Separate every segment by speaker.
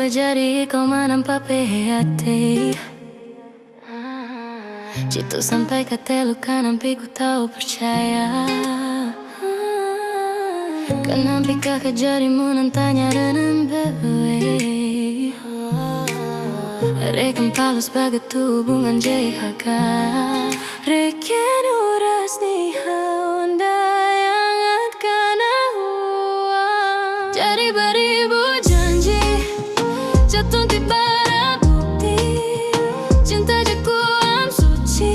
Speaker 1: boleh jadi kau menampak hati. Jitu sampai kata luka nampi ku tahu percaya. Kenapa kakak jadimu nantanya dengan bewe. Rekan palu sebagai hubungan JHK. Rekan uras nih Honda yang akan uang. Jadi beribu janji jatuh di barang bukti. Cinta jaku am suci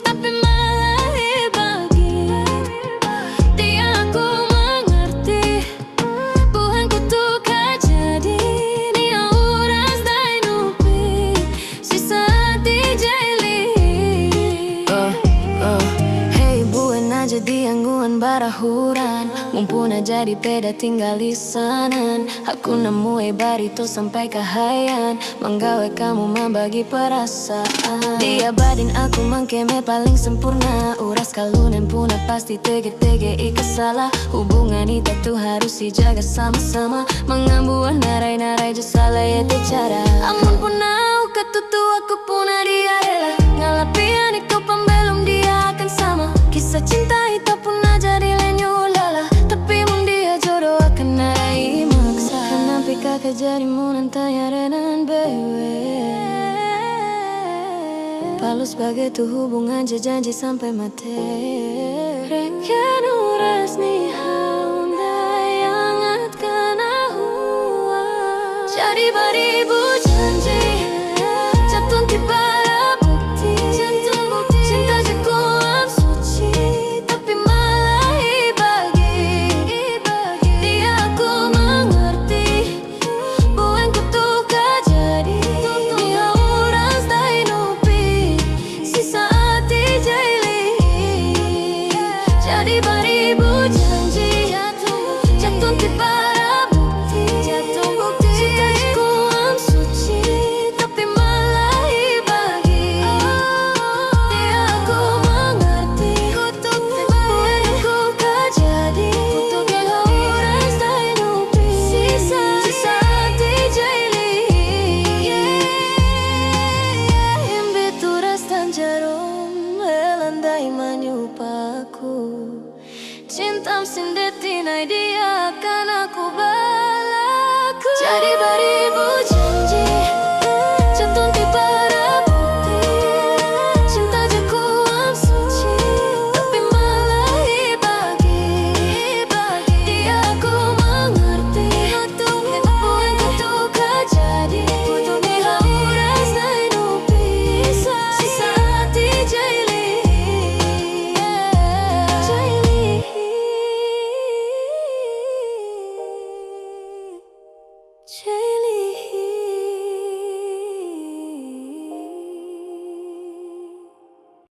Speaker 1: tapi malah dibagi. Dia aku mengerti Bukan kutukar jadi. Dia uras dai nupi sisa hati jeli. Hey bukan aja diangguan barahuran. Mumpuna jadi beda tinggal di sana. Aku nemu barito sampai kehayan. Menggawe kamu membagi perasaan. Dia badin aku mengkeme paling sempurna. Uras kalunen puna pasti tege-tege ika salah. Hubungan itu tuh harus dijaga sama-sama. Mengambuan narai-narai salah ya cara. Amun punau ketutu aku puna dia rela. Ngalapian itu pembelum dia akan sama. Kisah cinta itu puna jadi lenyulala. Tapi mun dia jodoh akan narai maksa. Kenapa kakak jadimu nantanya dengan bewe. Palu sebagai tuh hubungan janji sampai mati. Rekan uras nih Honda yang akan aku. Jadi beribu